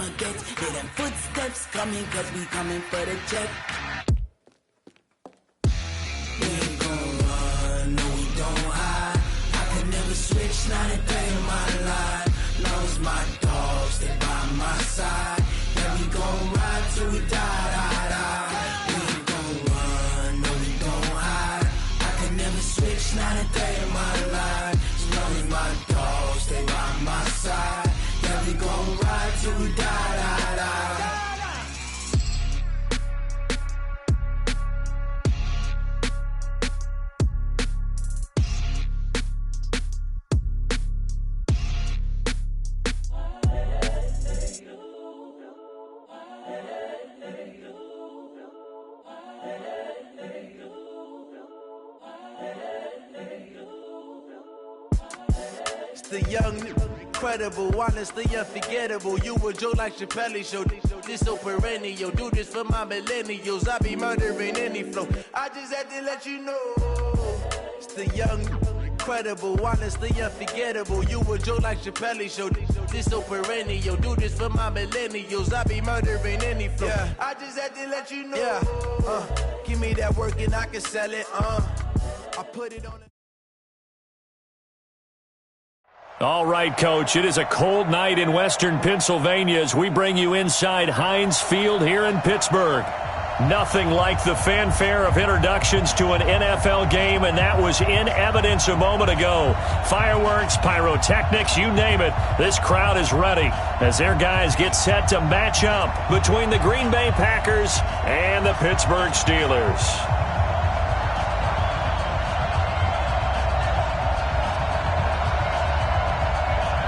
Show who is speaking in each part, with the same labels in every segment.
Speaker 1: baguettes. Hear them footsteps coming, cause we coming for the check. We ain't gon' run, no we don't hide. I could never switch, not a day in my life. Long as my dogs, they by my side. Yeah, we gon' ride till we die. We ain't gon' run, no we don't hide. I could never switch, not a day in my life. As long as my dogs, they by my side. Yeah, we gon' ride till we die.
Speaker 2: The young, incredible, honestly unforgettable. You a Joe like Chappelle show. This so perennial. Do this for my millennials. I be murdering any flow. I just had to let you know. It's the young, incredible, honestly unforgettable. You a Joe like Chappelle show. This so perennial. Do this for my millennials. I be murdering any flow. Yeah. I just had to let you know. Yeah. Give me that work and I can sell it. I put it on.
Speaker 3: All right, Coach, it is a cold night in western Pennsylvania as we bring you inside Heinz Field here in Pittsburgh. Nothing like the fanfare of introductions to an NFL game, and that was in evidence a moment ago. Fireworks, pyrotechnics, you name it. This crowd is ready as their guys get set to match up between the Green Bay Packers and the Pittsburgh Steelers.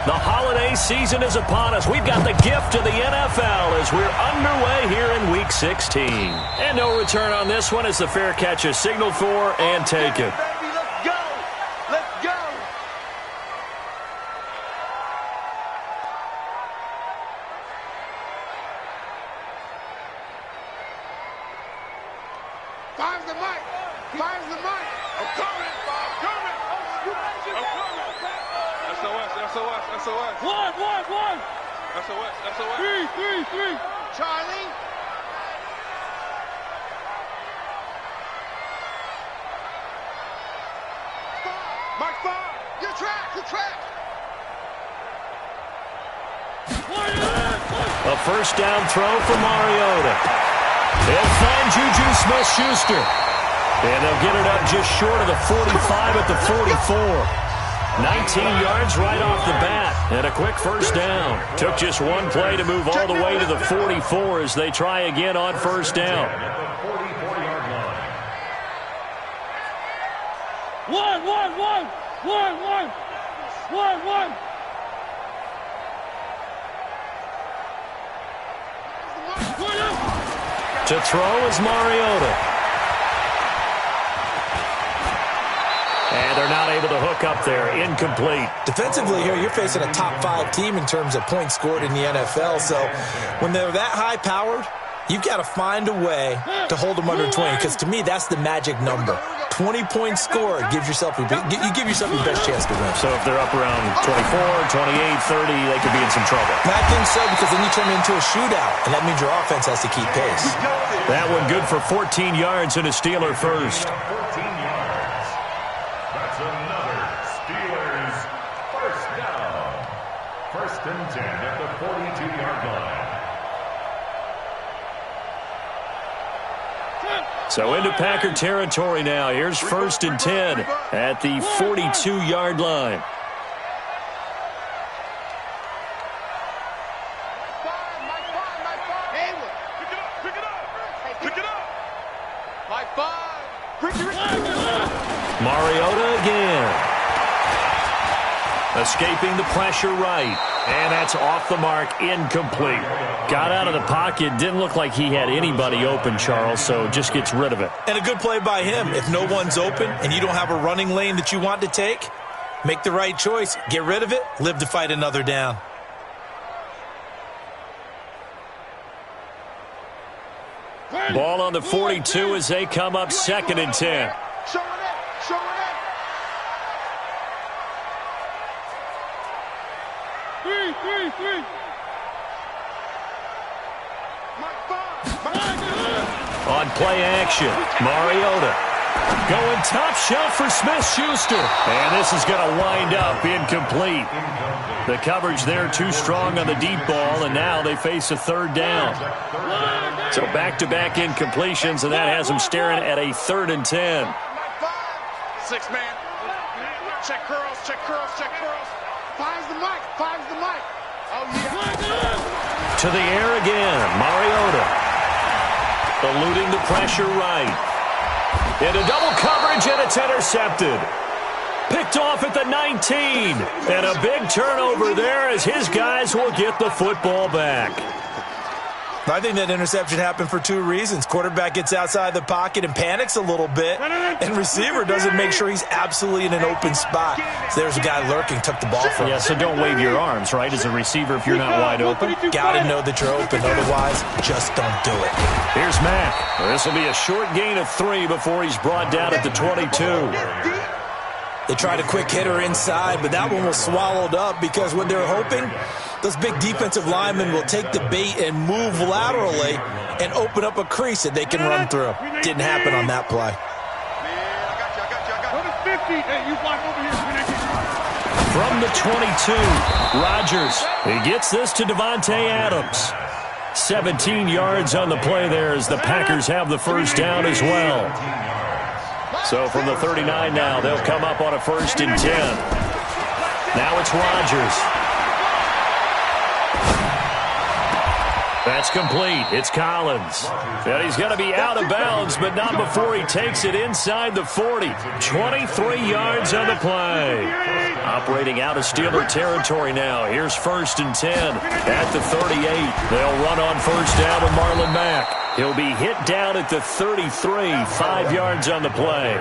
Speaker 3: The holiday season is upon us. We've got the gift of the NFL as we're underway here in Week 16. And no return on this one as the fair catch is signaled for and taken.
Speaker 2: Baby, let's go. Let's go.
Speaker 4: Fire's the mic. Fire's the mic. I'm coming. I'm coming. I'm coming. SOS.
Speaker 5: One.
Speaker 4: SOS.
Speaker 5: Three.
Speaker 4: Charlie. Mike 5. You're trapped.
Speaker 3: A first down throw for Mariota. He'll find Juju Smith-Schuster. And they'll get it up just short of the 45 at the 44. 19 yards right off the bat, and a quick first down. Took just one play to move all the way to the 44 as they try again on first down.
Speaker 5: One.
Speaker 3: To throw is Mariota. And they're not able to hook up there. Incomplete.
Speaker 6: Defensively here, you're facing a top 5 team in terms of points scored in the NFL. So when they're that high-powered, you've got to find a way to hold them under 20. Because to me, that's the magic number. 20 points scored gives yourself you give yourself your best chance to win.
Speaker 3: So if they're up around 24, 28, 30, they could be in some trouble.
Speaker 6: And I think so, because then you turn it into a shootout, and that means your offense has to keep pace.
Speaker 3: That one good for 14 yards and a Steeler first.
Speaker 7: First and 10 at the 42-yard line.
Speaker 3: So into Packer territory now. Here's first and 10 at the 42-yard line. Mariota again. Escaping the pressure right. And that's off the mark, incomplete. Got out of the pocket, didn't look like he had anybody open, Charles, so just gets rid of it.
Speaker 6: And a good play by him. If no one's open and you don't have a running lane that you want to take, make the right choice. Get rid of it, live to fight another down.
Speaker 3: Ball on the 42 as they come up second and 10. On play action, Mariota going top shelf for Smith-Schuster. And this is going to wind up incomplete. The coverage there too strong on the deep ball, and now they face a third down. So back-to-back incompletions, and that has them staring at a 3rd and 10.
Speaker 4: 6-man. Check curls, check curls, check curls. Finds the mic, finds the mic. Oh, yeah.
Speaker 3: To the air again, Mariota. Eluding the pressure right. Into double coverage, and it's intercepted. Picked off at the 19. And a big turnover there as his guys will get the football back.
Speaker 6: I think that interception happened for 2 reasons. Quarterback gets outside the pocket and panics a little bit, and receiver doesn't make sure he's absolutely in an open spot. So there's a guy lurking, took the ball from him.
Speaker 3: Yeah, so don't wave your arms, right, as a receiver if you're not wide open.
Speaker 6: Got to know that you're open. Otherwise, just don't do it.
Speaker 3: Here's Mack. This will be a short gain of 3 before he's brought down at the 22.
Speaker 6: They tried a quick hitter inside, but that one was swallowed up because when they're hoping, those big defensive linemen will take the bait and move laterally and open up a crease that they can run through. Didn't happen on that play.
Speaker 3: From the 22, Rodgers. He gets this to Devontae Adams. 17 yards on the play there as the Packers have the first down as well. So from the 39 now, they'll come up on a 1st and 10. Now it's Rodgers. That's complete. It's Collins. And he's going to be out of bounds, but not before he takes it inside the 40. 23 yards on the play. Operating out of Steeler territory now. Here's 1st and 10 at the 38. They'll run on 1st down with Marlon Mack. He'll be hit down at the 33, 5 yards on the play.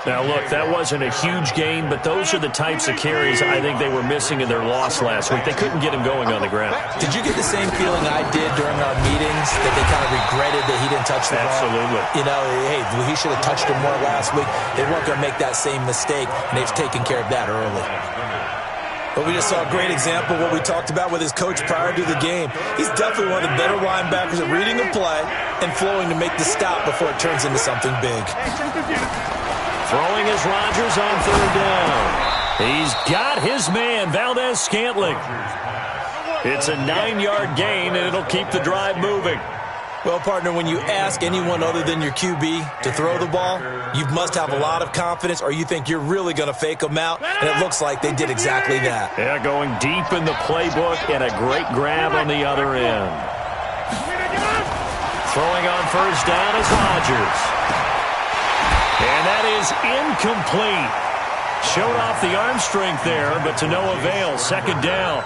Speaker 3: Now, look, that wasn't a huge gain, but those are the types of carries I think they were missing in their loss last week. They couldn't get him going on the ground.
Speaker 6: Did you get the same feeling I did during our meetings, that they kind of regretted that he didn't touch the ball?
Speaker 3: Absolutely.
Speaker 6: You know, hey, he should have touched him more last week. They weren't going to make that same mistake, and they've taken care of that early. But we just saw a great example of what we talked about with his coach prior to the game. He's definitely one of the better linebackers at reading a play and flowing to make the stop before it turns into something big.
Speaker 3: Throwing is Rodgers on 3rd down. He's got his man, Valdez-Scantling. It's a 9-yard gain, and it'll keep the drive moving.
Speaker 6: Well, partner, when you ask anyone other than your QB to throw the ball, you must have a lot of confidence, or you think you're really going to fake them out, and it looks like they did exactly that.
Speaker 3: Yeah, going deep in the playbook, and a great grab on the other end. Throwing on 1st down is Rodgers. And that is incomplete. Showed off the arm strength there, but to no avail. 2nd down.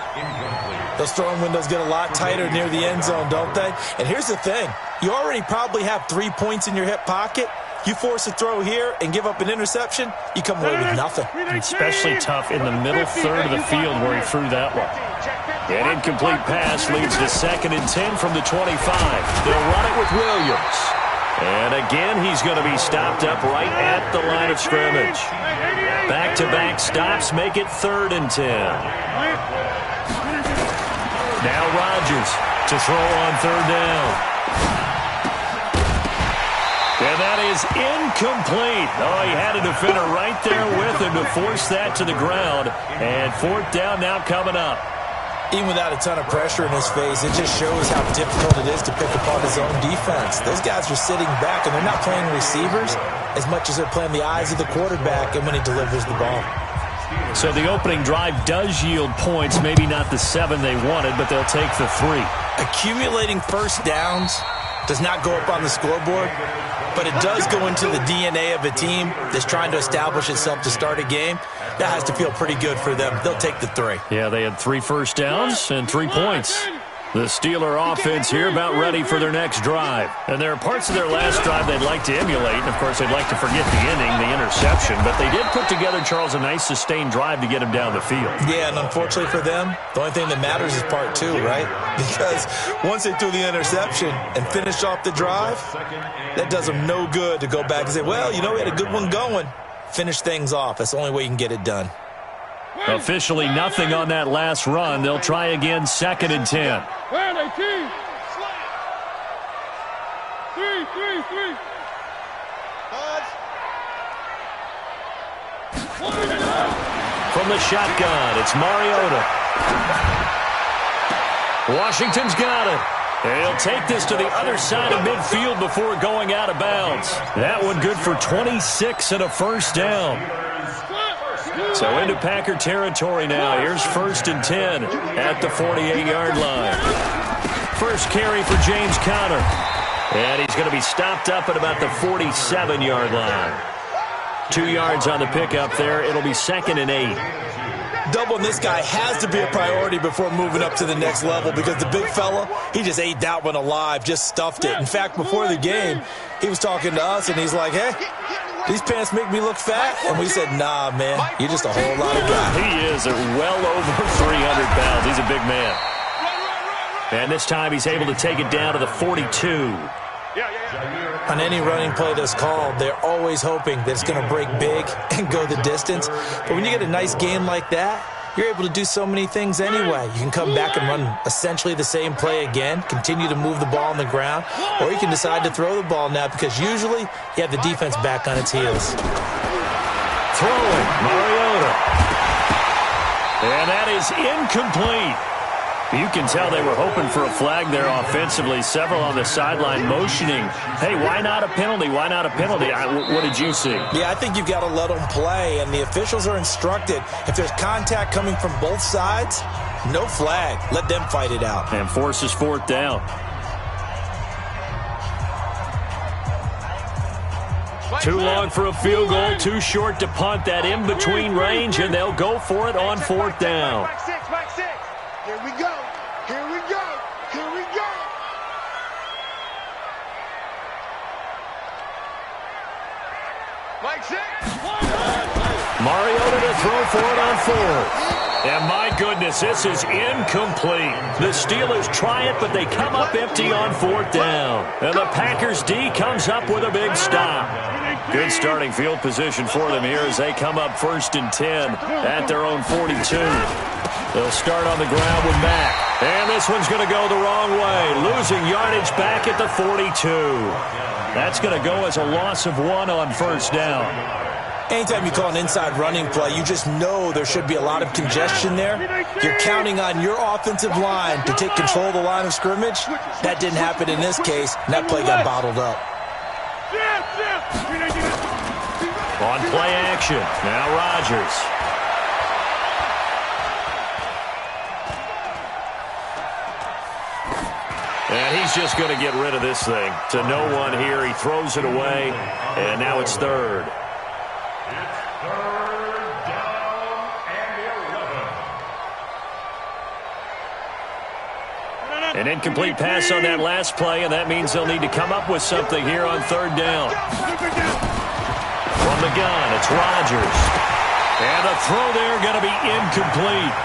Speaker 6: Those throwing windows get a lot tighter near the end zone, don't they? And here's the thing. You already probably have 3 points in your hip pocket. You force a throw here and give up an interception, you come away with nothing.
Speaker 3: Especially tough in the middle third of the field where he threw that one. An incomplete pass leads to 2nd and 10 from the 25. They'll run it with Williams. And again, he's going to be stopped up right at the line of scrimmage. Back-to-back stops make it 3rd and 10. Now Rodgers to throw on 3rd down. And that is incomplete. Oh, he had a defender right there with him to force that to the ground. And 4th down now coming up.
Speaker 6: Even without a ton of pressure in his face, it just shows how difficult it is to pick apart his own defense. Those guys are sitting back, and they're not playing receivers as much as they're playing the eyes of the quarterback and when he delivers the ball.
Speaker 3: So the opening drive does yield points, maybe not the 7 they wanted, but they'll take the 3.
Speaker 6: Accumulating 1st downs does not go up on the scoreboard, but it does go into the DNA of a team that's trying to establish itself to start a game. That has to feel pretty good for them. They'll take the 3.
Speaker 3: Yeah, they had 3 first downs and 3 points. The Steeler offense here about ready for their next drive. And there are parts of their last drive they'd like to emulate. And, of course, they'd like to forget the inning, the interception. But they did put together, Charles, a nice sustained drive to get him down the field.
Speaker 6: Yeah, and unfortunately for them, the only thing that matters is part 2, right? Because once they threw the interception and finished off the drive, that does them no good to go back and say, well, you know, we had a good one going. Finish things off. That's the only way you can get it done.
Speaker 3: Officially nothing on that last run. They'll try again 2nd and 10.
Speaker 4: Three.
Speaker 3: From the shotgun, it's Mariota. Washington's got it. He'll take this to the other side of midfield before going out of bounds. That one good for 26 and a first down. So into Packer territory now. Here's 1st and 10 at the 48-yard line. First carry for James Conner. And he's going to be stopped up at about the 47-yard line. 2 yards on the pickup there. It'll be 2nd and 8.
Speaker 6: Doubling this guy has to be a priority before moving up to the next level because the big fella, he just ate that one alive, just stuffed it. In fact, before the game, he was talking to us, and he's like, hey, these pants make me look fat. And we said, nah, man, you're just a whole lot of guy.
Speaker 3: He is well over 300 pounds. He's a big man. And this time he's able to take it down to the 42.
Speaker 6: On any running play that's called, they're always hoping that it's going to break big and go the distance. But when you get a nice game like that, you're able to do so many things anyway. You can come back and run essentially the same play again, continue to move the ball on the ground, or you can decide to throw the ball now because usually you have the defense back on its heels.
Speaker 3: Throwing, Mariota. And that is incomplete. You can tell they were hoping for a flag there offensively. Several on the sideline motioning, hey, why not a penalty? Why not a penalty? What did you see?
Speaker 6: Yeah, I think you've got to let them play, and the officials are instructed. If there's contact coming from both sides, no flag. Let them fight it out.
Speaker 3: And forces 4th down. Too long for a field goal, too short to punt that in-between range, and they'll go for it on 4th down.
Speaker 4: Back six. Here we go. Mike six.
Speaker 3: Mariota to throw for it on 4th. And my goodness, this is incomplete. The Steelers try it, but they come up empty on 4th down. And the Packers D comes up with a big stop. Good starting field position for them here as they come up 1st and 10 at their own 42. They'll start on the ground with Mack. And this one's going to go the wrong way. Losing yardage back at the 42. That's going to go as a loss of 1 on 1st down.
Speaker 6: Anytime you call an inside running play, you just know there should be a lot of congestion there. You're counting on your offensive line to take control of the line of scrimmage. That didn't happen in this case, and that play got bottled up.
Speaker 3: On play action, now Rodgers. And he's just going to get rid of this thing. To no one here, he throws it away, and now it's 3rd. An incomplete pass on that last play, and that means they'll need to come up with something here on 3rd down. From the gun, it's Rodgers. And the throw there going to be incomplete.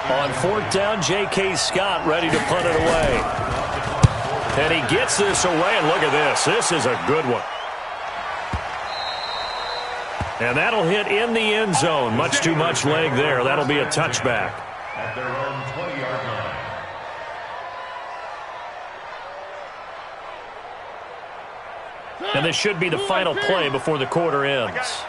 Speaker 3: On 4th down, J.K. Scott ready to punt it away. And he gets this away, and look at this. This is a good one. And that'll hit in the end zone. Much too much leg there. That'll be a touchback.
Speaker 7: At their own 20-yard line.
Speaker 3: And this should be the final play before the quarter ends.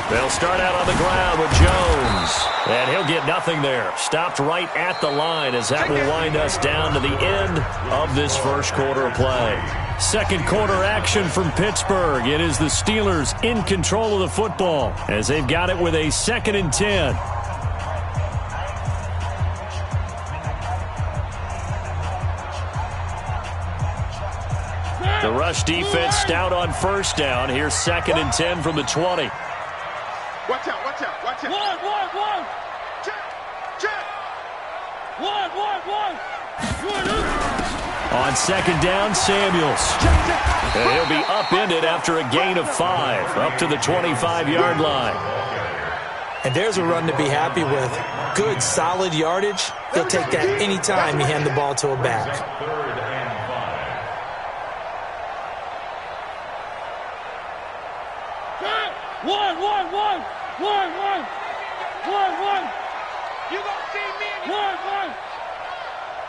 Speaker 3: They'll start out on the ground with Jones. And he'll get nothing there. Stopped right at the line as that will wind us down to the end of this first quarter of play. Second quarter action from Pittsburgh. It is the Steelers in control of the football as they've got it with a 2nd and 10. The rush defense stout on 1st down. Here's 2nd and 10 from the 20.
Speaker 4: Watch out.
Speaker 5: One.
Speaker 4: Check.
Speaker 5: One.
Speaker 3: On 2nd down, Samuels. And he'll be upended after a gain of 5, up to the 25-yard line.
Speaker 6: And there's a run to be happy with. Good, solid yardage. He'll take that any time you hand the ball to a back.
Speaker 5: One.
Speaker 4: You gonna see me in one.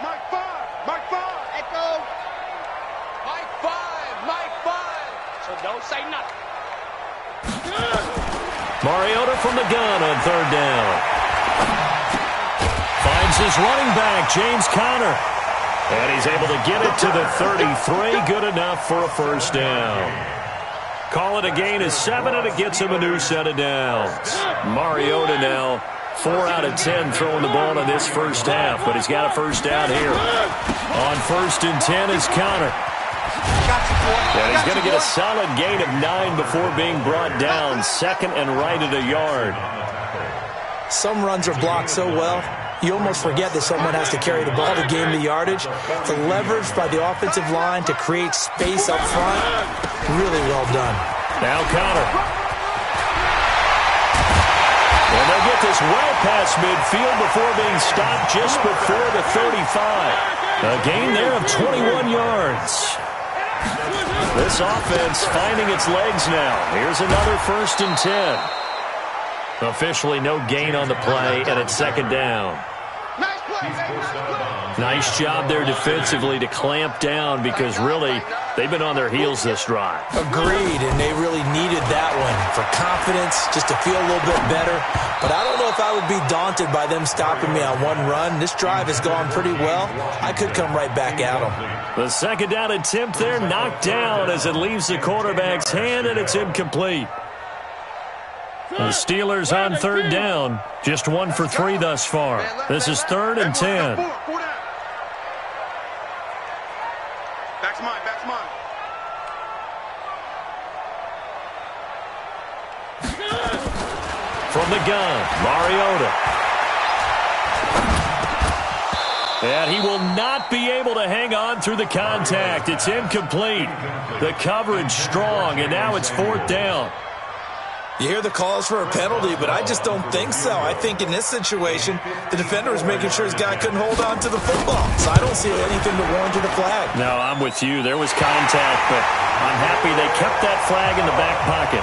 Speaker 4: Mike 5. Mike 5. Echo. Mike 5. So don't say nothing.
Speaker 3: Mariota from the gun on third down. Finds his running back, James Conner. And he's able to get it to the 33. Good enough for a first down. Call it a gain of 7, and it gets him a new set of downs. Mariota now 4 out of 10 throwing the ball in this first half, but he's got a first down here. On 1st and 10 is Conner. And he's going to get a solid gain of 9 before being brought down. 2nd and right at a yard.
Speaker 6: Some runs are blocked so well, you almost forget that someone has to carry the ball to gain the yardage. The leverage by the offensive line to create space up front, really well done.
Speaker 3: Now Conner. And they'll get this well past midfield before being stopped just before the 35. A gain there of 21 yards. This offense finding its legs now. Here's another 1st and 10. Officially no gain on the play, and it's 2nd down. Nice job there defensively to clamp down because really they've been on their heels this drive.
Speaker 6: Agreed, and they really needed that one for confidence, just to feel a little bit better. But I don't know if I would be daunted by them stopping me on one run. This drive has gone pretty well. I could come right back at them.
Speaker 3: The 2nd down attempt there knocked down as it leaves the quarterback's hand, and it's incomplete. The Steelers on 3rd down. Just 1 for 3 thus far. This is 3rd and 10.
Speaker 4: Back's mine.
Speaker 3: From the gun, Mariota. And he will not be able to hang on through the contact. It's incomplete. The coverage strong, and now it's 4th down.
Speaker 6: You hear the calls for a penalty, but I just don't think so. I think in this situation, the defender was making sure his guy couldn't hold on to the football. So I don't see anything to warrant the flag.
Speaker 3: No, I'm with you. There was contact, but I'm happy they kept that flag in the back pocket.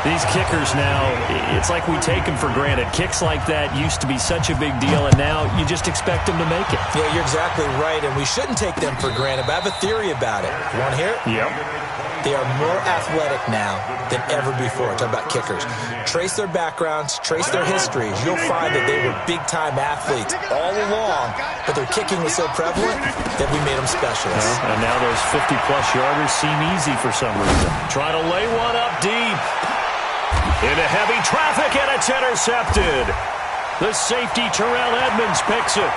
Speaker 3: These kickers now, it's like we take them for granted. Kicks like that used to be such a big deal, and now you just expect them to make it.
Speaker 6: Yeah, you're exactly right, and we shouldn't take them for granted. But I have a theory about it. You want to hear it?
Speaker 3: Yep.
Speaker 6: They are more athletic now than ever before. Talk about kickers. Trace their backgrounds, trace their histories. You'll find that they were big-time athletes all along, but their kicking was so prevalent that we made them specialists.
Speaker 3: And now those 50-plus yarders seem easy for some reason. Trying to lay one up deep. Into heavy traffic, and it's intercepted. The safety, Terrell Edmonds, picks it.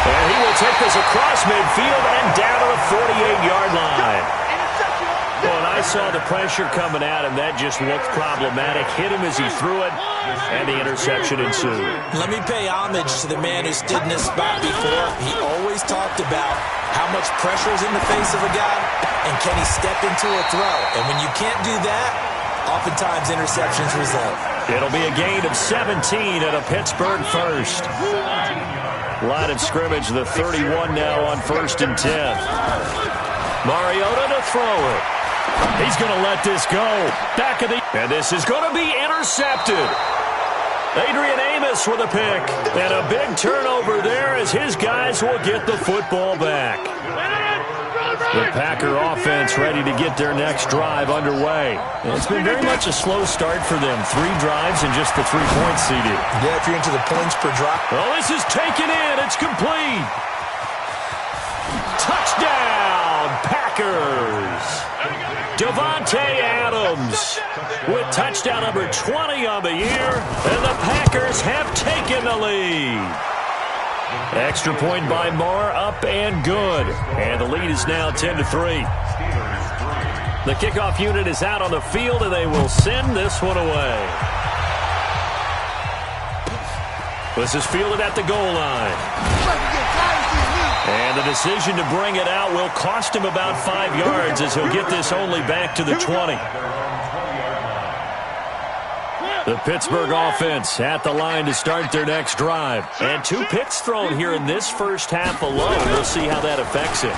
Speaker 3: And he will take this across midfield and down to the 48-yard line. Well, and I saw the pressure coming at him. That just looked problematic. Hit him as he threw it, and the interception ensued.
Speaker 6: Let me pay homage to the man who stood in this spot before. He always talked about how much pressure is in the face of a guy, and can he step into a throw. And when you can't do that, oftentimes interceptions result.
Speaker 3: It'll be a gain of 17 at a Pittsburgh first. Line of scrimmage, the 31 now on 1st and 10. Mariota to throw it. He's going to let this go. Back of the... And this is going to be intercepted. Adrian Amos with a pick. And a big turnover there as his guys will get the football back. The Packer offense ready to get their next drive underway. It's been very much a slow start for them. 3 drives and just the 3 points seeded.
Speaker 6: Yeah, if you're into the points per drive.
Speaker 3: Well, this is taken in. It's complete. Touchdown, Packers. Davante Adams with touchdown number 20 on the year. And the Packers have taken the lead. Extra point by Marr, up and good. And the lead is now 10-3. The kickoff unit is out on the field, and they will send this one away. This is fielded at the goal line. And the decision to bring it out will cost him about 5 yards as he'll get this only back to the 20. The Pittsburgh offense at the line to start their next drive. And 2 picks thrown here in this first half alone. We'll see how that affects it.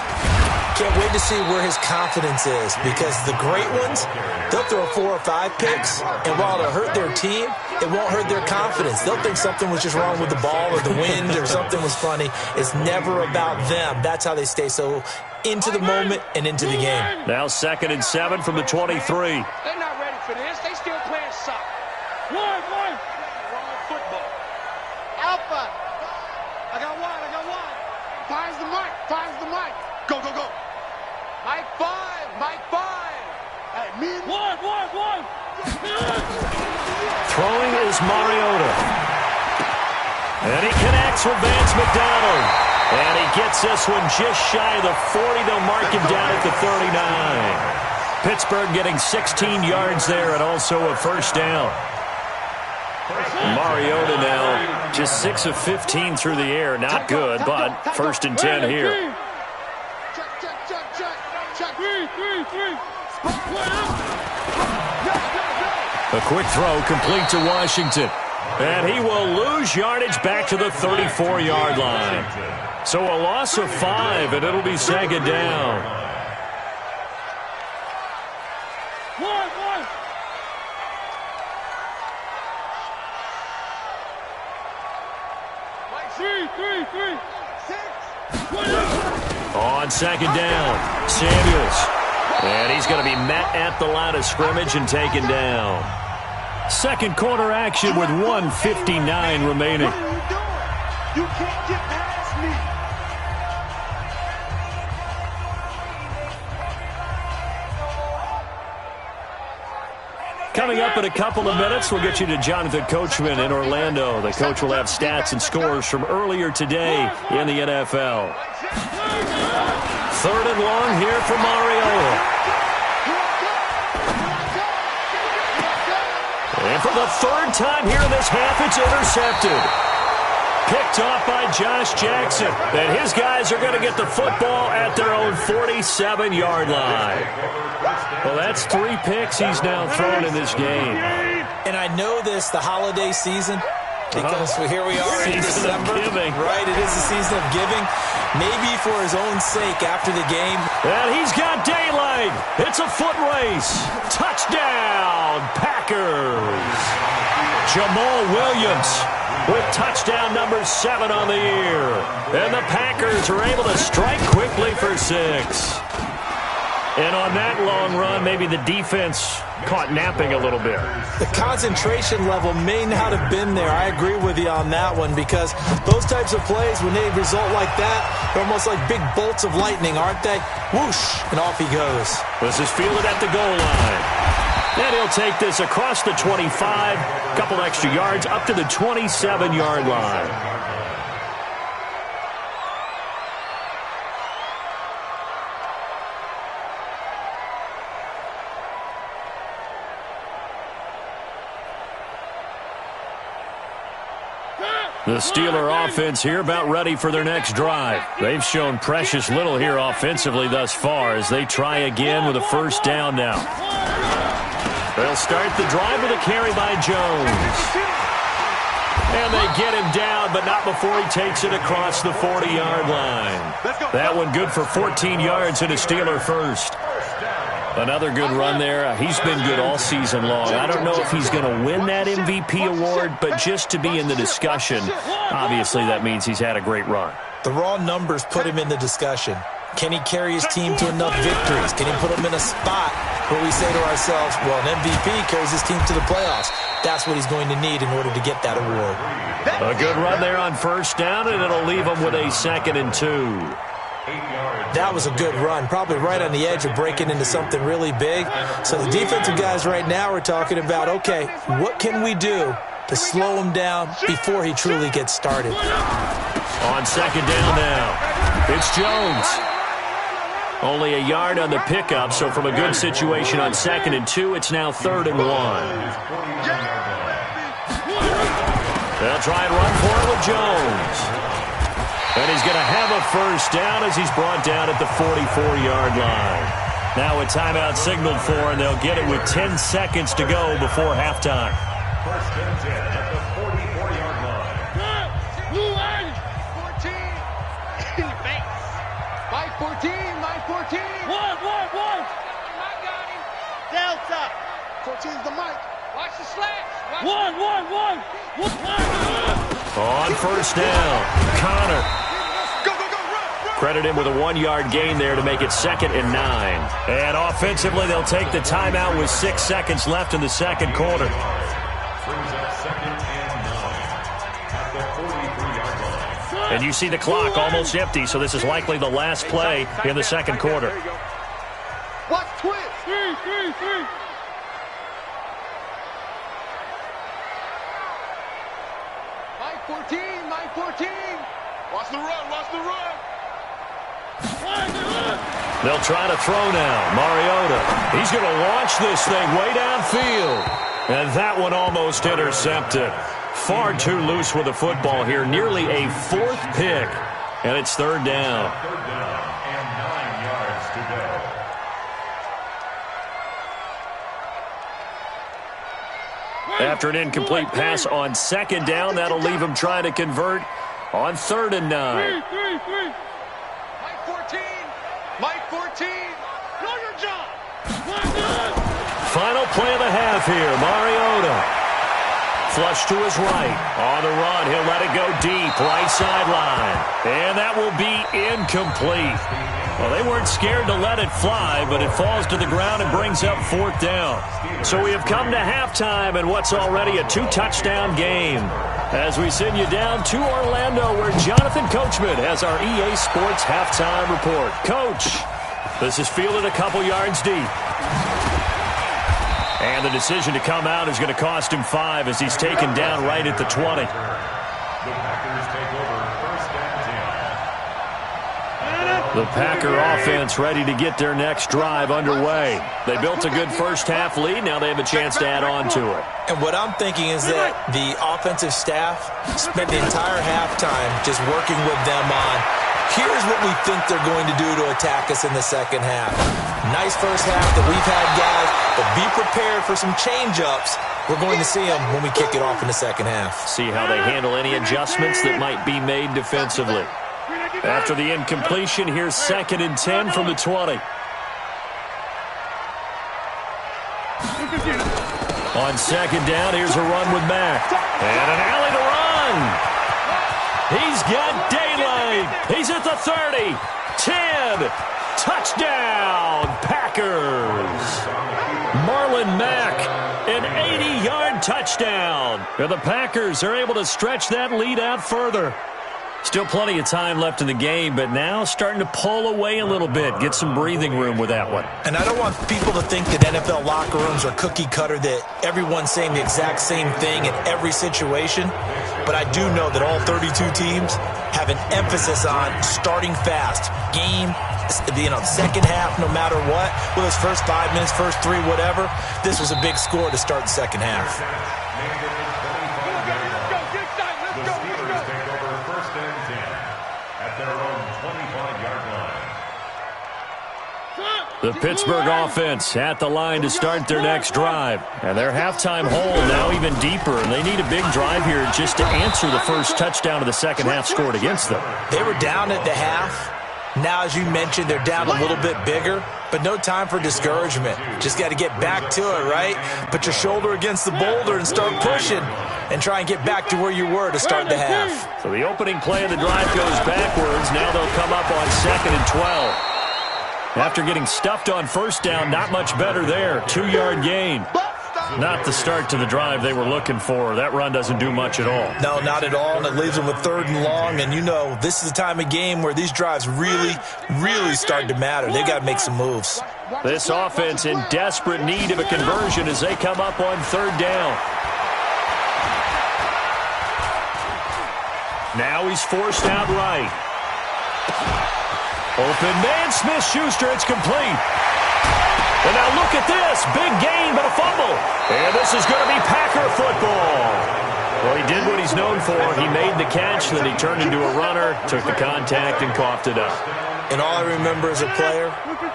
Speaker 6: Can't wait to see where his confidence is, because the great ones, they'll throw 4 or 5 picks, and while it'll hurt their team, it won't hurt their confidence. They'll think something was just wrong with the ball or the wind or something was funny. It's never about them. That's how they stay so into the moment and into the game.
Speaker 3: Now 2nd and 7 from the 23.
Speaker 4: They're not ready for this. They still playing soccer. One. Wrong football. Alpha. I got one. Finds the mic. Go. Mike 5. Hey, me. One.
Speaker 3: Throwing is Mariota. And he connects with Vance McDonald. And he gets this one just shy of the 40. They'll mark him down at the 39. Pittsburgh getting 16 yards there and also a first down. Mariota now just 6 of 15 through the air. Not good, but 1st and 10 here. A quick throw complete to Washington. And he will lose yardage back to the 34-yard line. So a loss of 5, and it'll be 2nd down.
Speaker 5: One. Three. 6.
Speaker 3: On 2nd down, Samuels. And he's going to be met at the line of scrimmage and taken down. Second quarter action with 1:59 remaining.
Speaker 4: What are you doing? You can't get past me.
Speaker 3: Coming up in a couple of minutes, we'll get you to Jonathan Coachman in Orlando. The coach will have stats and scores from earlier today in the NFL. 3rd and long here for Mariota. And for the 3rd time here in this half, it's intercepted. Picked off by Josh Jackson. And his guys are going to get the football at their own 47-yard line. Well, that's 3 picks he's now thrown in this game.
Speaker 6: And I know this, the holiday season, because here we are in December. Right, it is the season of giving. Maybe for his own sake after the game.
Speaker 3: And he's got daylight. It's a foot race. Touchdown, Packers. Jamal Williams with touchdown number 7 on the year. And the Packers are able to strike quickly for 6. And on that long run, maybe the defense caught napping a little bit.
Speaker 6: The concentration level may not have been there. I agree with you on that one, because those types of plays, when they result like that, they're almost like big bolts of lightning, aren't they? Whoosh, and off he goes.
Speaker 3: This is fielded at the goal line. And he'll take this across the 25, couple extra yards, up to the 27-yard line. The Steeler offense here about ready for their next drive. They've shown precious little here offensively thus far as they try again with a first down now. They'll start the drive with a carry by Jones. And they get him down, but not before he takes it across the 40-yard line. That one good for 14 yards and a Steeler first. Another good run there. He's been good all season long. I don't know if he's going to win that MVP award, but just to be in the discussion, obviously that means he's had a great run.
Speaker 6: The raw numbers put him in the discussion. Can he carry his team to enough victories? Can he put them in a spot where we say to ourselves, well, an MVP carries his team to the playoffs. That's what he's going to need in order to get that award.
Speaker 3: A good run there on first down, and it'll leave him with a 2nd and 2.
Speaker 6: That was a good run, probably right on the edge of breaking into something really big. So the defensive guys right now are talking about, okay, what can we do to slow him down before he truly gets started?
Speaker 3: On second down now, it's Jones. Only a yard on the pickup, so from a good situation on 2nd and 2, it's now 3rd and 1. They'll try and run for it with Jones. And he's going to have a first down as he's brought down at the 44-yard line. Now a timeout signaled for, and they'll get it with 10 seconds to go before halftime.
Speaker 7: First and 10 at the 44-yard line.
Speaker 4: 14 in your face. Mike 14, Mike 14. One. I got him. Delta. 14's the mic. Watch the slash. One.
Speaker 3: On first down, Connor.
Speaker 4: Go, run.
Speaker 3: Credit him with a 1-yard gain there to make it 2nd and 9. And offensively, they'll take the timeout with 6 seconds left in the second quarter.
Speaker 7: Brings up 2nd and 9 at the 43-yard line.
Speaker 3: And you see the clock almost empty, so this is likely the last play in the second quarter.
Speaker 4: Watch twist.
Speaker 5: Three.
Speaker 4: Mike 14. Watch the run.
Speaker 3: They'll try to throw now. Mariota. He's going to launch this thing way downfield. And that one almost intercepted. Far too loose with the football here. Nearly a 4th pick. And it's 3rd down.
Speaker 7: 3rd down and 9 yards to go.
Speaker 3: After an incomplete pass on 2nd down, that'll leave him trying to convert on 3rd and 9.
Speaker 5: Three.
Speaker 4: Mike 14. Know your job.
Speaker 3: Final play of the half here. Mariota. Flush to his right. On the run, he'll let it go deep. Right sideline. And that will be incomplete. Well, they weren't scared to let it fly, but it falls to the ground and brings up 4th down. So we have come to halftime in what's already a 2-touchdown game. As we send you down to Orlando, where Jonathan Coachman has our EA Sports halftime report. Coach, this is fielded a couple yards deep. And the decision to come out is going to cost him 5 as he's taken down right at the 20.
Speaker 7: The Packers take over 1st and 10.
Speaker 3: The Packer offense ready to get their next drive underway. They built a good first-half lead. Now they have a chance to add on to it.
Speaker 6: And what I'm thinking is that the offensive staff spent the entire halftime just working with them on, here's what we think they're going to do to attack us in the second half. Nice first half that we've had, guys, but be prepared for some change-ups. We're going to see them when we kick it off in the second half.
Speaker 3: See how they handle any adjustments that might be made defensively. After the incompletion, here's 2nd and 10 from the 20. On 2nd down, here's a run with Mack. And an alley to run. He's got daylight. He's at the 30. 10. Touchdown, Packers. Marlon Mack, an 80-yard touchdown. And the Packers are able to stretch that lead out further. Still plenty of time left in the game, but now starting to pull away a little bit. Get some breathing room with that one.
Speaker 6: And I don't want people to think that NFL locker rooms are cookie cutter, that everyone's saying the exact same thing in every situation. But I do know that all 32 teams have an emphasis on starting fast. Game, second half, no matter what. Whether it's first 5 minutes, first 3, whatever. This was a big score to start the second half.
Speaker 3: The Pittsburgh offense at the line to start their next drive. And their halftime hole now even deeper. And they need a big drive here just to answer the first touchdown of the second half scored against them.
Speaker 6: They were down at the half. Now, as you mentioned, they're down a little bit bigger. But no time for discouragement. Just got to get back to it, right? Put your shoulder against the boulder and start pushing. And try and get back to where you were to start the half.
Speaker 3: So the opening play of the drive goes backwards. Now they'll come up on 2nd and 12. After getting stuffed on first down, not much better there. 2-yard gain. Not the start to the drive they were looking for. That run doesn't do much at all.
Speaker 6: No, not at all, and it leaves them with 3rd and long. And you know, this is the time of game where these drives really start to matter. They've got to make some moves.
Speaker 3: This offense in desperate need of a conversion as they come up on 3rd down. Now he's forced out right. Open man, Smith-Schuster, it's complete. And now look at this. Big gain, but a fumble. And this is going to be Packer football. Well, he did what he's known for. He made the catch, then he turned into a runner, took the contact, and coughed it up.
Speaker 6: And all I remember as a player,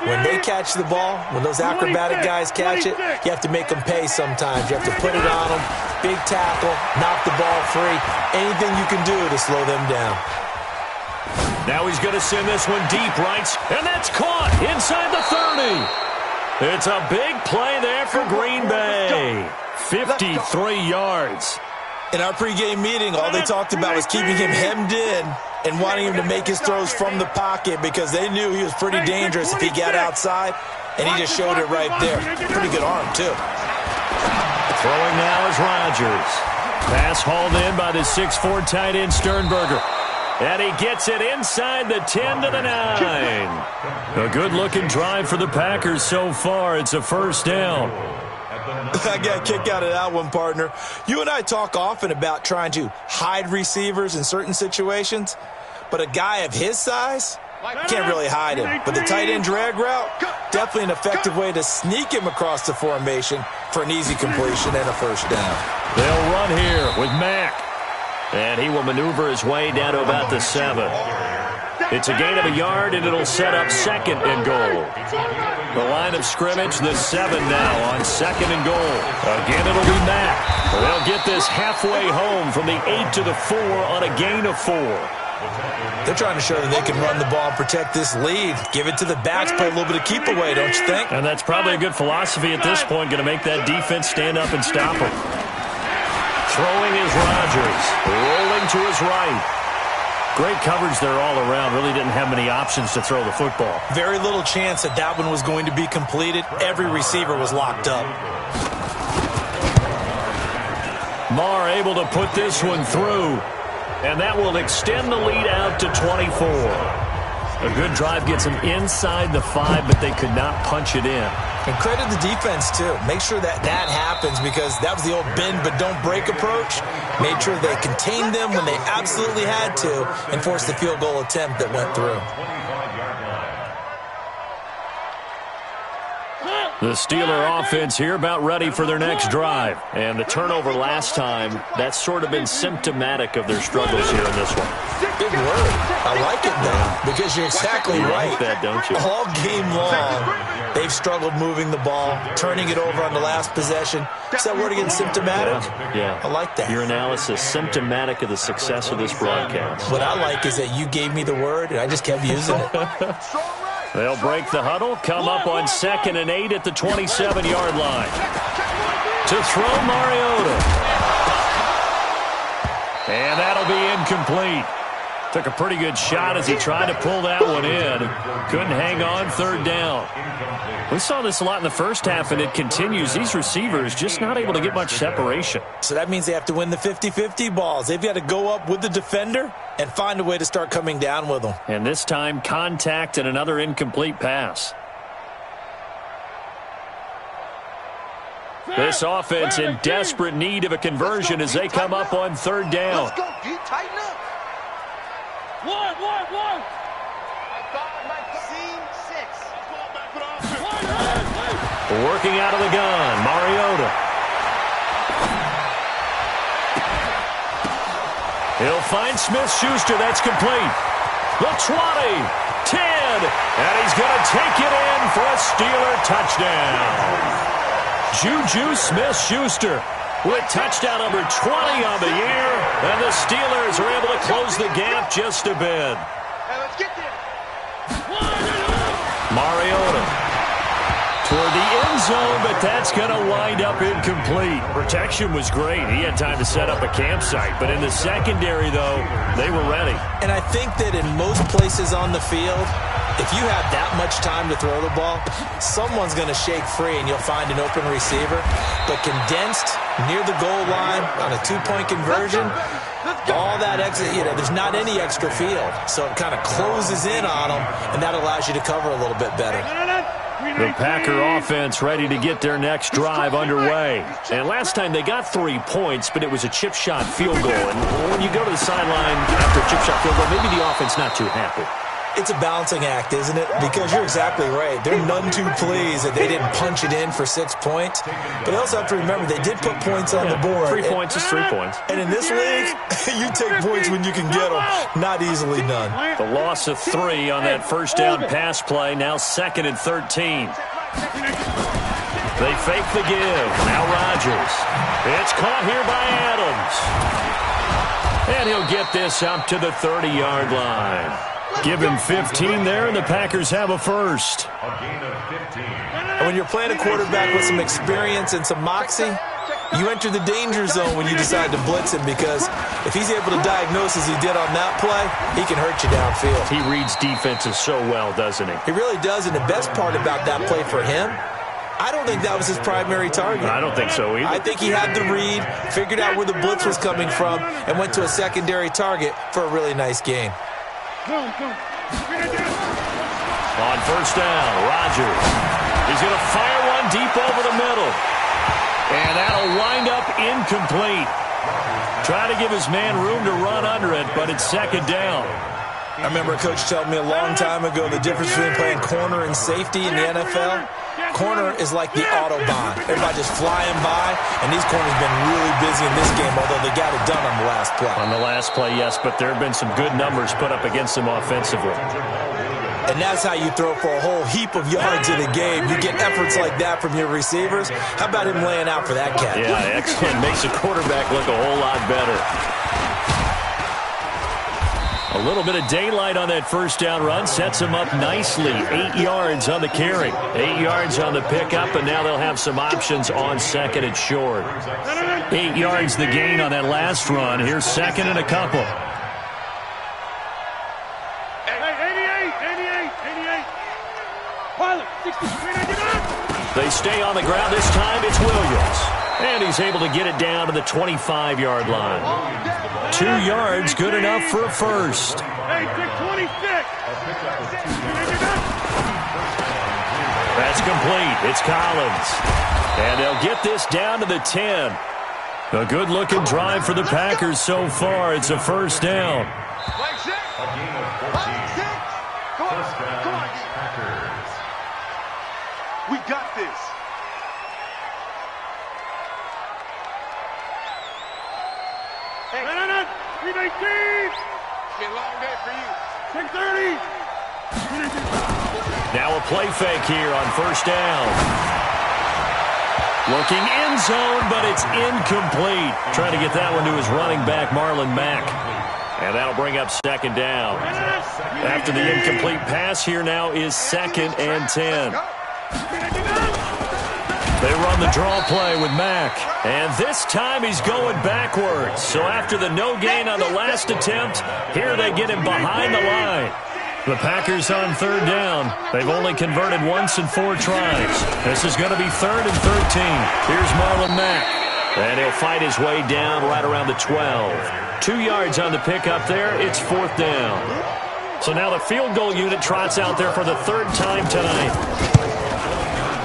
Speaker 6: when they catch the ball, when those acrobatic guys catch it, you have to make them pay sometimes. You have to put it on them, big tackle, knock the ball free, anything you can do to slow them down.
Speaker 3: Now he's going to send this one deep right, and that's caught inside the 30. It's a big play there for Green Bay. 53 yards.
Speaker 6: In our pregame meeting, all they talked about was keeping him hemmed in and wanting him to make his throws from the pocket because they knew he was pretty dangerous if he got outside, and he just showed it right there. Pretty good arm, too.
Speaker 3: Throwing now is Rodgers. Pass hauled in by the 6'4" tight end Sternberger. And he gets it inside the 10 to the 9. A good-looking drive for the Packers so far. It's a first down.
Speaker 6: I got a kick out of that one, partner. You and I talk often about trying to hide receivers in certain situations, but a guy of his size can't really hide him. But the tight end drag route, definitely an effective way to sneak him across the formation for an easy completion and a first down.
Speaker 3: They'll run here with Mack. And he will maneuver his way down to about the 7. It's a gain of a yard, and it'll set up 2nd and goal. The line of scrimmage, the 7 now on 2nd and goal. Again, it'll be Mack. They'll get this halfway home from the 8 to the 4 on a gain of 4.
Speaker 6: They're trying to show that they can run the ball and protect this lead. Give it to the backs, play a little bit of keep away, don't you think?
Speaker 3: And that's probably a good philosophy at this point, going to make that defense stand up and stop them. Throwing is Rodgers. Rolling to his right. Great coverage there all around. Really didn't have many options to throw the football.
Speaker 6: Very little chance that that one was going to be completed. Every receiver was locked up.
Speaker 3: Marr able to put this one through. And that will extend the lead out to 24. A good drive gets them inside the 5, but they could not punch it in.
Speaker 6: And credit the defense, too. Make sure that that happens because that was the old bend but don't break approach. Made sure they contained them when they absolutely had to and forced the field goal attempt that went through.
Speaker 3: The Steeler offense here about ready for their next drive. And the turnover last time, that's sort of been symptomatic of their struggles here in this one.
Speaker 6: Big word. I like it, though, because you're exactly right.
Speaker 3: You like that, don't you?
Speaker 6: All game long, they've struggled moving the ball, turning it over on the last possession. Is that word again, symptomatic?
Speaker 3: Yeah.
Speaker 6: I like that.
Speaker 3: Your analysis, symptomatic of the success of this broadcast.
Speaker 6: What I like is that you gave me the word, and I just kept using it.
Speaker 3: They'll break the huddle, come up on 2nd and 8 at the 27-yard line. To throw Mariota. And that'll be incomplete. Took a pretty good shot as he tried to pull that one in. Couldn't hang on, 3rd down. We saw this a lot in the first half, and it continues. These receivers just not able to get much separation.
Speaker 6: So that means they have to win the 50-50 balls. They've got to go up with the defender and find a way to start coming down with them.
Speaker 3: And this time, contact and another incomplete pass. This offense in desperate need of a conversion as they come up on 3rd down.
Speaker 4: Let's go, Pete. Tighten up. One. Scene 6.
Speaker 3: Working out of the gun, Mariota. He'll find Smith-Schuster. That's complete. The 20, 10, and he's going to take it in for a Steeler touchdown. Juju Smith-Schuster with touchdown number 20 on the year, and the Steelers are able to close the gap just a bit.
Speaker 4: Hey, let's get there.
Speaker 3: Mariota toward the end zone, but that's going to wind up incomplete. Protection was great. He had time to set up a campsite, but in the secondary, though, they were ready.
Speaker 6: And I think that in most places on the field, if you have that much time to throw the ball, someone's going to shake free and you'll find an open receiver. But condensed near the goal line on a 2-point conversion, all that extra, there's not any extra field. So it kind of closes in on them, and that allows you to cover a little bit better.
Speaker 3: The Packer offense ready to get their next drive underway. And last time they got 3 points, but it was a chip shot field goal. And when you go to the sideline after a chip shot field goal, maybe the offense not too happy.
Speaker 6: It's a balancing act, isn't it? Because you're exactly right. They're none too pleased that they didn't punch it in for 6 points. But they also have to remember they did put points on the board.
Speaker 3: 3 points is 3 points.
Speaker 6: And in this league, you take points when you can get them. Not easily done.
Speaker 3: The loss of 3 on that first down pass play. Now 2nd and 13. They fake the give. Now Rodgers. It's caught here by Adams. And he'll get this up to the 30-yard line. Give him 15 there, and the Packers have a first.
Speaker 7: A gain of 15.
Speaker 6: And when you're playing a quarterback with some experience and some moxie, you enter the danger zone when you decide to blitz him, because if he's able to diagnose as he did on that play, he can hurt you downfield.
Speaker 3: He reads defenses so well, doesn't he?
Speaker 6: He really does, and the best part about that play for him, I don't think that was his primary target.
Speaker 3: I don't think so either.
Speaker 6: I think he had the read, figured out where the blitz was coming from, and went to a secondary target for a really nice gain.
Speaker 3: On first down, Rodgers. He's going to fire one deep over the middle. And that'll wind up incomplete. Trying to give his man room to run under it, but it's second down.
Speaker 6: I remember a coach telling me a long time ago the difference between playing corner and safety in the NFL. Corner is like the Autobahn. Everybody just flying by, and these corners have been really busy in this game, although they got it done on the last play.
Speaker 3: On the last play, yes, but there have been some good numbers put up against them offensively.
Speaker 6: And that's how you throw for a whole heap of yards in a game. You get efforts like that from your receivers. How about him laying out for that catch?
Speaker 3: Yeah, excellent. Makes the quarterback look a whole lot better. A little bit of daylight on that first down run sets him up nicely. 8 yards on the carry, 8 yards on the pickup, and now they'll have some options on second and short. 8 yards the gain on that last run. Here's second and a couple.
Speaker 5: 88.
Speaker 3: They stay on the ground. This time it's Williams. And he's able to get it down to the 25-yard line. 2 yards, good enough for a first.
Speaker 5: Hey, 26.
Speaker 3: That's complete. It's Collins. And they'll get this down to the 10. A good-looking drive for the Packers so far. It's a first down.
Speaker 7: A gain of 14. First down, Packers.
Speaker 4: We got this.
Speaker 5: Hey. 319.
Speaker 4: It's been a long day for you.
Speaker 5: 630.
Speaker 3: Now a play fake here on first down. Looking end zone, but it's incomplete. Trying to get that one to his running back, Marlon Mack. And that'll bring up second down. After the incomplete pass, here now is second and 10. They run the draw play with Mack. And this time he's going backwards. So after the no gain on the last attempt, here they get him behind the line. The Packers on third down. They've only converted once in 4 tries. This is going to be third and 13. Here's Marlon Mack. And he'll fight his way down right around the 12. 2 yards on the pickup there. It's fourth down. So now the field goal unit trots out there for the third time tonight.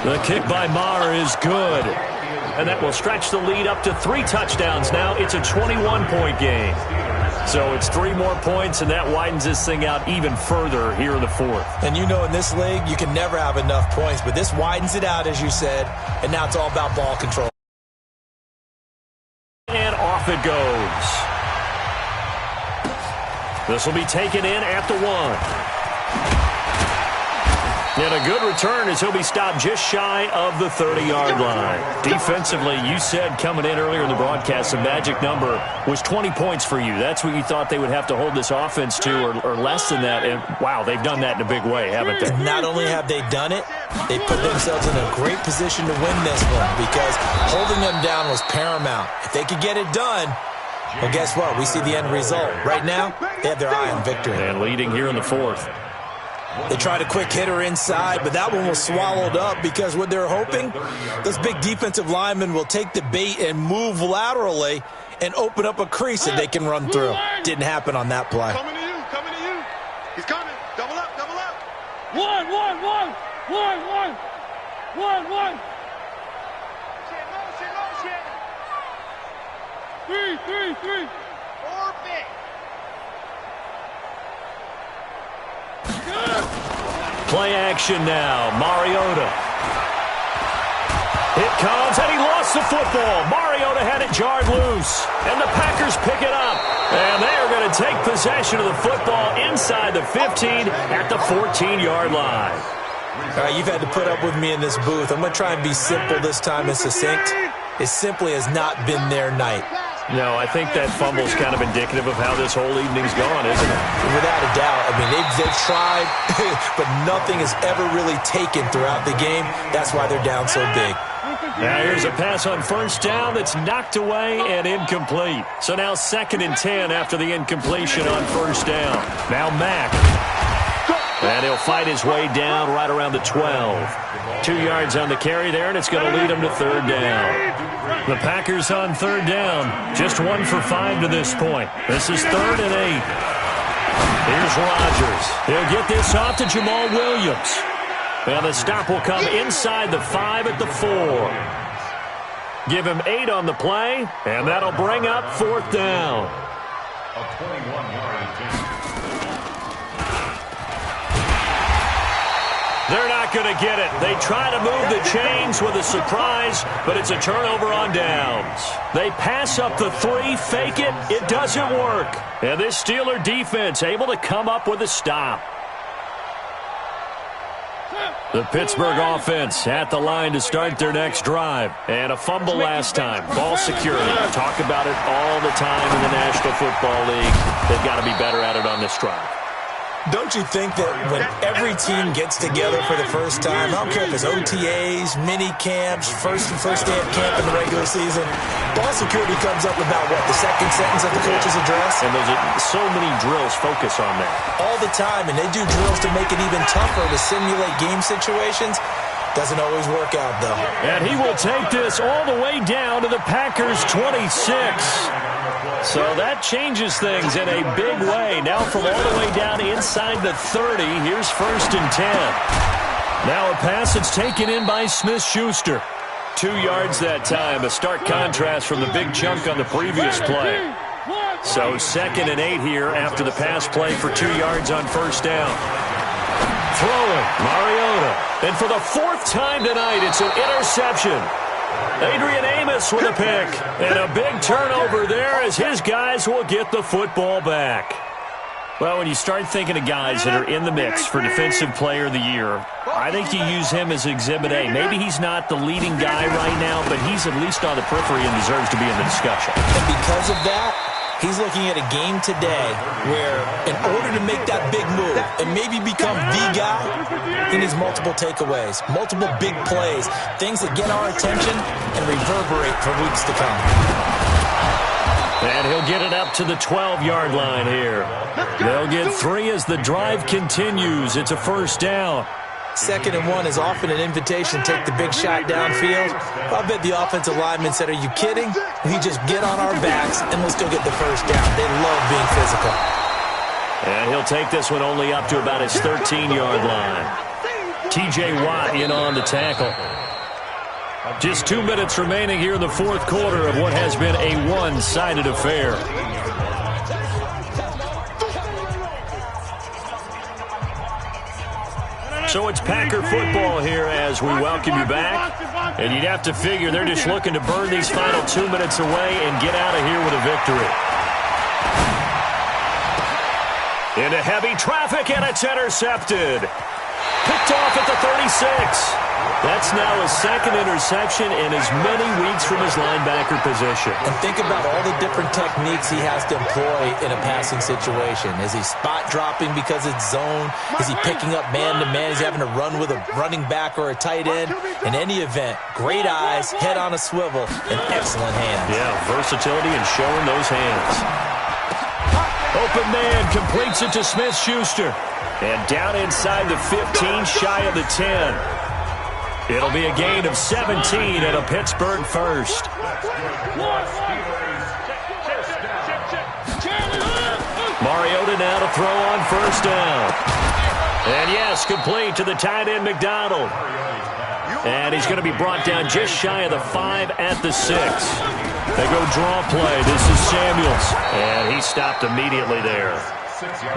Speaker 3: The kick by Maher is good. And that will stretch the lead up to 3 touchdowns now. It's a 21-point game. So it's 3 more points, and that widens this thing out even further here in the fourth.
Speaker 6: And you know in this league, you can never have enough points, but this widens it out, as you said, and now it's all about ball control.
Speaker 3: And off it goes. This will be taken in at the 1. And a good return as he'll be stopped just shy of the 30-yard line. Defensively, you said coming in earlier in the broadcast, the magic number was 20 points for you. That's what you thought they would have to hold this offense to, or less than that. And, wow, they've done that in a big way, haven't they?
Speaker 6: Not only have they done it, they put themselves in a great position to win this one, because holding them down was paramount. If they could get it done, well, guess what? We see the end result. Right now, they have their eye on victory.
Speaker 3: And leading here in the fourth.
Speaker 6: They tried a quick hitter inside, but that one was swallowed up because what they're hoping, those big defensive linemen will take the bait and move laterally and open up a crease that they can run through. Didn't happen on that play.
Speaker 4: Coming to you, coming to you. He's coming. Double up, double up.
Speaker 5: 1. 3.
Speaker 4: Orbit.
Speaker 3: Play action now. Mariota. It comes, and he lost the football. Mariota had it jarred loose, and the Packers pick it up. And they are going to take possession of the football inside the 15 at the 14-yard line.
Speaker 6: All right, you've had to put up with me in this booth. I'm going to try and be simple this time and succinct. It simply has not been their night.
Speaker 3: No, I think that fumble's kind of indicative of how this whole evening's gone, isn't it?
Speaker 6: Without a doubt. I mean, they've tried, but nothing has ever really taken throughout the game. That's why they're down so big.
Speaker 3: Now here's a pass on first down that's knocked away and incomplete. So now 2nd and 10 after the incompletion on first down. Now Mack. And he'll fight his way down right around the 12. 2 yards on the carry there, and it's going to lead him to 3rd down. The Packers on 3rd down. Just 1 for 5 to this point. This is 3rd and 8. Here's Rodgers. He'll get this off to Jamal Williams. And the stop will come inside the 5 at the 4. Give him 8 on the play, and that'll bring up 4th down.
Speaker 7: A 21-yard attempt.
Speaker 3: They're not going to get it. They try to move the chains with a surprise, but it's a turnover on downs. They pass up the 3, fake it. It doesn't work. And this Steeler defense able to come up with a stop. The Pittsburgh offense at the line to start their next drive. And a fumble last time. Ball security. Talk about it all the time in the National Football League. They've got to be better at it on this drive.
Speaker 6: Don't you think that when every team gets together for the first time, I don't care if it's OTAs, mini camps, first day of camp in the regular season, ball security comes up about, what, the second sentence of the coach's address?
Speaker 3: And there's so many drills focus on that.
Speaker 6: All the time, and they do drills to make it even tougher to simulate game situations. Doesn't always work out, though.
Speaker 3: And he will take this all the way down to the Packers' 26. So that changes things in a big way. Now from all the way down inside the 30, here's 1st and 10. Now a pass that's taken in by Smith-Schuster. 2 yards that time, a stark contrast from the big chunk on the previous play. So 2nd and 8 here after the pass play for 2 yards on first down. Throwing, Mariota. And for the 4th time tonight, it's an interception. Adrian Amos with a pick. And a big turnover there as his guys will get the football back. Well, when you start thinking of guys that are in the mix for Defensive Player of the Year, I think you use him as Exhibit A. Maybe he's not the leading guy right now, but he's at least on the periphery and deserves to be in the discussion.
Speaker 6: And because of that, he's looking at a game today where in order to make that big move and maybe become the guy, he needs multiple takeaways, multiple big plays, things that get our attention and reverberate for weeks to come.
Speaker 3: And he'll get it up to the 12-yard line here. They'll get 3 as the drive continues. It's a first down.
Speaker 6: 2nd and 1 is often an invitation to take the big shot downfield. I bet the offensive lineman said, are you kidding? We just get on our backs and let's go get the first down. They love being physical.
Speaker 3: And he'll take this one only up to about his 13-yard line. T.J. Watt in on the tackle. Just 2 minutes remaining here in the 4th quarter of what has been a one-sided affair. So it's Packer football here as we welcome you back. And you'd have to figure they're just looking to burn these final 2 minutes away and get out of here with a victory. Into heavy traffic, and it's intercepted. Picked off at the 36. That's now his 2nd interception in as many weeks from his linebacker position.
Speaker 6: And think about all the different techniques he has to employ in a passing situation. Is he spot dropping because it's zone? Is he picking up man-to-man? Is he having to run with a running back or a tight end? In any event, great eyes, head on a swivel, and excellent hands.
Speaker 3: Yeah, versatility and showing those hands. Open man completes it to Smith-Schuster. And down inside the 15, shy of the 10. It'll be a gain of 17 and a Pittsburgh first. Mariota now to throw on first down. And yes, complete to the tight end McDonald. And he's going to be brought down just shy of the 5 at the 6. They go draw play. This is Samuels. And he stopped immediately there.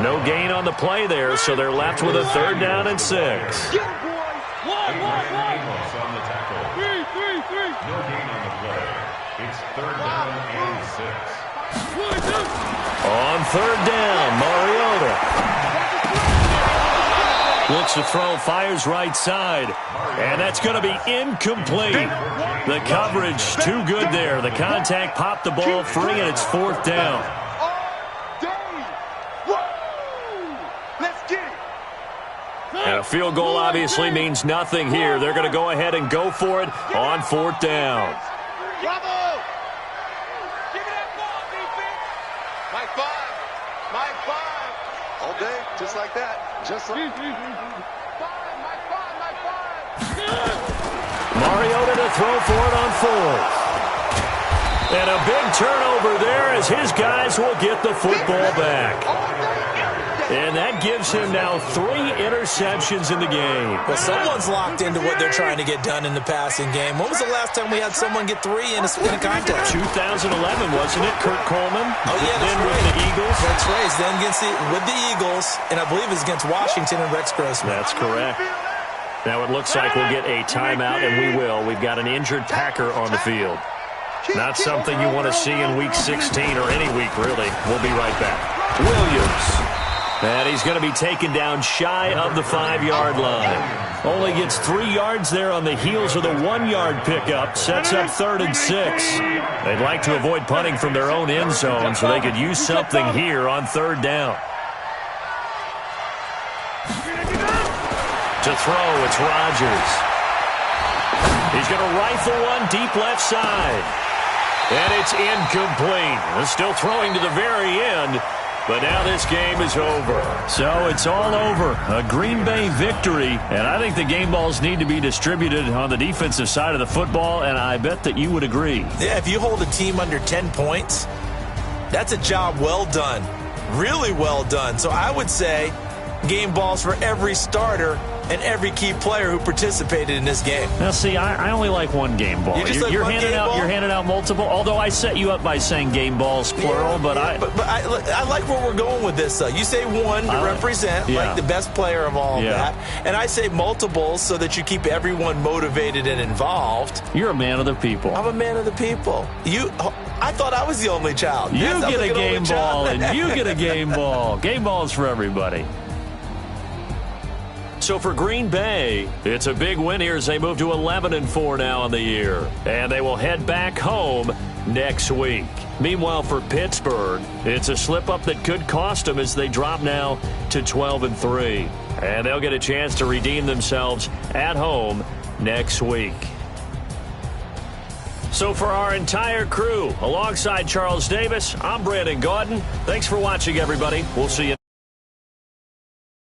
Speaker 3: No gain on the play there, so they're left with a 3rd down and 6.
Speaker 7: Amos on the tackle. No gain on the play. It's 3rd down and 6.
Speaker 3: On 3rd down, Mariota. Looks to throw, fires right side. And that's going to be incomplete. The coverage too good there. The contact popped the ball free, and it's 4th down. And a field goal obviously means nothing here. They're going to go ahead and go for it on 4th down.
Speaker 4: Bravo! Give me that ball, defense! Mike 5. Mike 5. All day, just like that. Just like... Mike 5.
Speaker 3: Mariota to throw for it on 4th. And a big turnover there as his guys will get the football back. And that gives him now 3 interceptions in the game.
Speaker 6: Well, someone's locked into what they're trying to get done in the passing game. When was the last time we had someone get 3 in a contest?
Speaker 3: 2011, wasn't it? Kurt Coleman?
Speaker 6: Oh, yeah, that's
Speaker 3: then
Speaker 6: right.
Speaker 3: with the Eagles.
Speaker 6: That's right. Then with the Eagles, and I believe it's against Washington and Rex Grossman.
Speaker 3: That's correct. Now it looks like we'll get a timeout, and we will. We've got an injured Packer on the field. Not something you want to see in Week 16 or any week, really. We'll be right back. Williams. And he's going to be taken down shy of the 5-yard line. Only gets 3 yards there on the heels of the 1-yard pickup. Sets up 3rd and 6. They'd like to avoid punting from their own end zone so they could use something here on 3rd down. To throw, it's Rodgers. He's going to rifle one deep left side. And it's incomplete. They're still throwing to the very end. But now this game is over. So it's all over. A Green Bay victory. And I think the game balls need to be distributed on the defensive side of the football, and I bet that you would agree.
Speaker 6: Yeah, if you hold a team under 10 points, that's a job well done. Really well done. So I would say game balls for every starter and every key player who participated in this game.
Speaker 3: Now, see, I only like one game ball. You're handing out multiple. Although I set you up by saying game balls plural, but I
Speaker 6: like where we're going with this. You say one to represent like the best player of all of that, and I say multiples so that you keep everyone motivated and involved.
Speaker 3: You're a man of the people.
Speaker 6: I'm a man of the people. I thought I was the only child.
Speaker 3: You get a game ball, and you get a game ball. Game balls for everybody. So for Green Bay, it's a big win here as they move to 11-4 now in the year. And they will head back home next week. Meanwhile, for Pittsburgh, it's a slip-up that could cost them as they drop now to 12-3. And they'll get a chance to redeem themselves at home next week. So for our entire crew, alongside Charles Davis, I'm Brandon Gaudin. Thanks for watching, everybody. We'll see you.